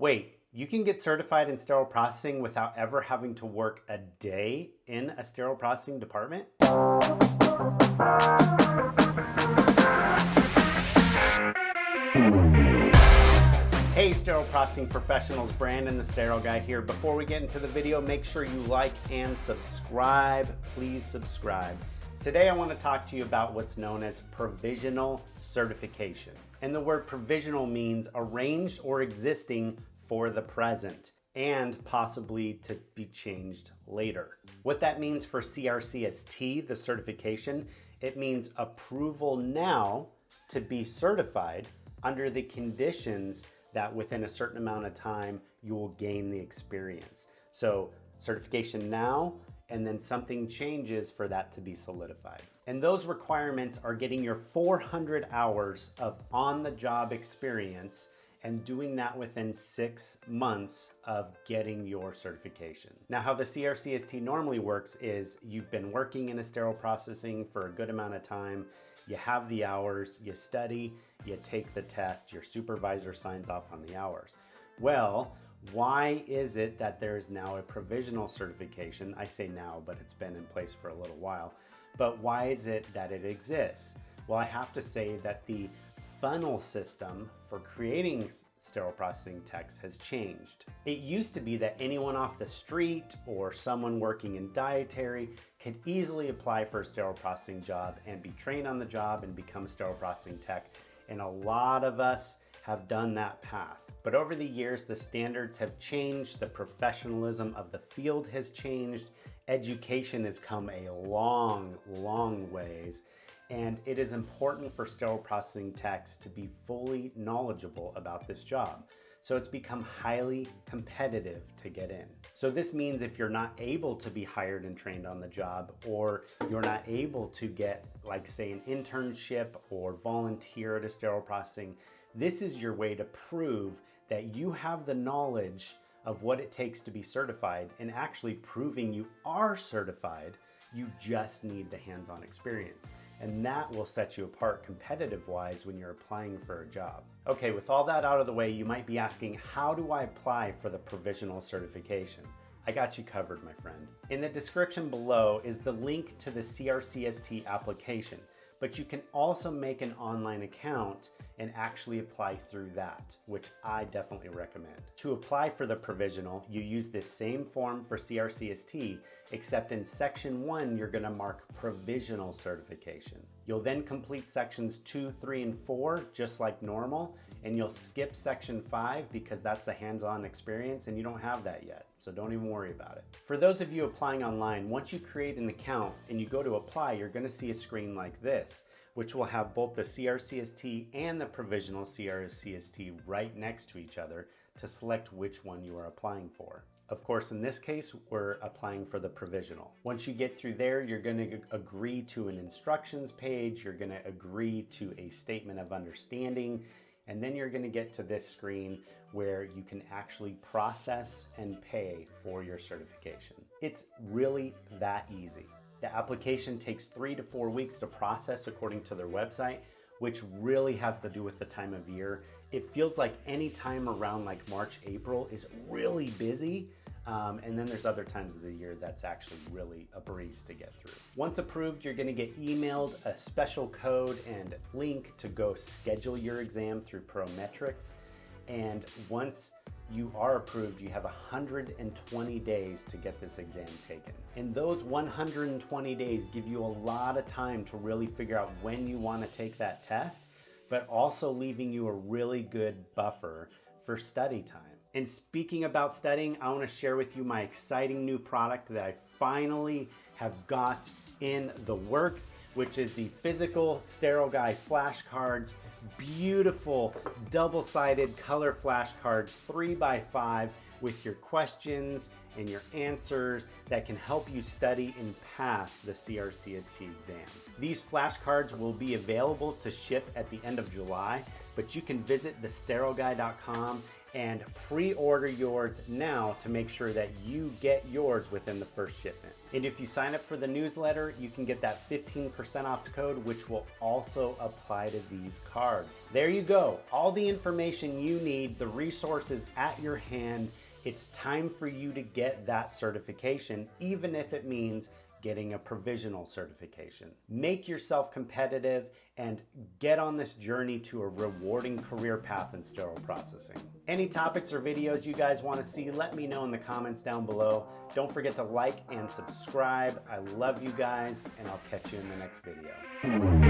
Wait, you can get certified in sterile processing without ever having to work a day in a sterile processing department? Hey sterile processing professionals, Brandon the Sterile Guy here. Before we get into the video, make sure you like and subscribe. Please subscribe. Today I want to talk to you about what's known as provisional certification. And the word provisional means arranged or existing for the present and possibly to be changed later. What that means for CRCST, the certification, it means approval now to be certified under the conditions that within a certain amount of time you will gain the experience. So certification now, and then something changes for that to be solidified. And those requirements are getting your 400 hours of on-the-job experience and doing that within 6 months of getting your certification. Now, how the CRCST normally works is you've been working in a sterile processing for a good amount of time, you have the hours, you study, you take the test, your supervisor signs off on the hours. Well, why is it that there's now a provisional certification? I say now, but it's been in place for a little while. But why is it that it exists? Well, I have to say that the funnel system for creating sterile processing techs has changed. It used to be that anyone off the street or someone working in dietary could easily apply for a sterile processing job and be trained on the job and become a sterile processing tech. And a lot of us have done that path. But over the years, the standards have changed, the professionalism of the field has changed, education has come a long, long ways, and it is important for sterile processing techs to be fully knowledgeable about this job. So it's become highly competitive to get in. So this means if you're not able to be hired and trained on the job, or you're not able to get, like say, an internship or volunteer at a sterile processing, this is your way to prove that you have the knowledge of what it takes to be certified, and actually proving you are certified. You just need the hands-on experience. And that will set you apart competitive-wise when you're applying for a job. Okay, with all that out of the way, you might be asking, how do I apply for the provisional certification? I got you covered, my friend. In the description below is the link to the CRCST application, but you can also make an online account and actually apply through that, which I definitely recommend. To apply for the provisional, you use this same form for CRCST, except in section 1, you're gonna mark provisional certification. You'll then complete sections 2, 3, and 4, just like normal, and you'll skip section 5 because that's the hands-on experience and you don't have that yet, so don't even worry about it. For those of you applying online, once you create an account and you go to apply, you're gonna see a screen like this, which will have both the CRCST and the provisional CRCST right next to each other to select which one you are applying for. Of course, in this case, we're applying for the provisional. Once you get through there, you're going to agree to an instructions page, you're going to agree to a statement of understanding, and then you're going to get to this screen where you can actually process and pay for your certification. It's really that easy. The application takes 3 to 4 weeks to process according to their website, which really has to do with the time of year. It feels like any time around like March, April is really busy. And then there's other times of the year that's actually really a breeze to get through. Once approved, you're gonna get emailed a special code and link to go schedule your exam through Prometrics. And once you are approved, you have 120 days to get this exam taken. And those 120 days give you a lot of time to really figure out when you want to take that test, but also leaving you a really good buffer for study time. And speaking about studying, I want to share with you my exciting new product that I finally have got in the works, which is the physical Sterile Guy flashcards. Beautiful double-sided color flashcards, 3x5, with your questions and your answers that can help you study and pass the CRCST exam. These flashcards will be available to ship at the end of July, but you can visit thesterileguy.com and pre-order yours now to make sure that you get yours within the first shipment. And if you sign up for the newsletter, you can get that 15% off code, which will also apply to these cards. There you go. All the information you need, the resources at your hand. It's time for you to get that certification, even if it means getting a provisional certification. Make yourself competitive and get on this journey to a rewarding career path in sterile processing. Any topics or videos you guys want to see, let me know in the comments down below. Don't forget to like and subscribe. I love you guys, and I'll catch you in the next video.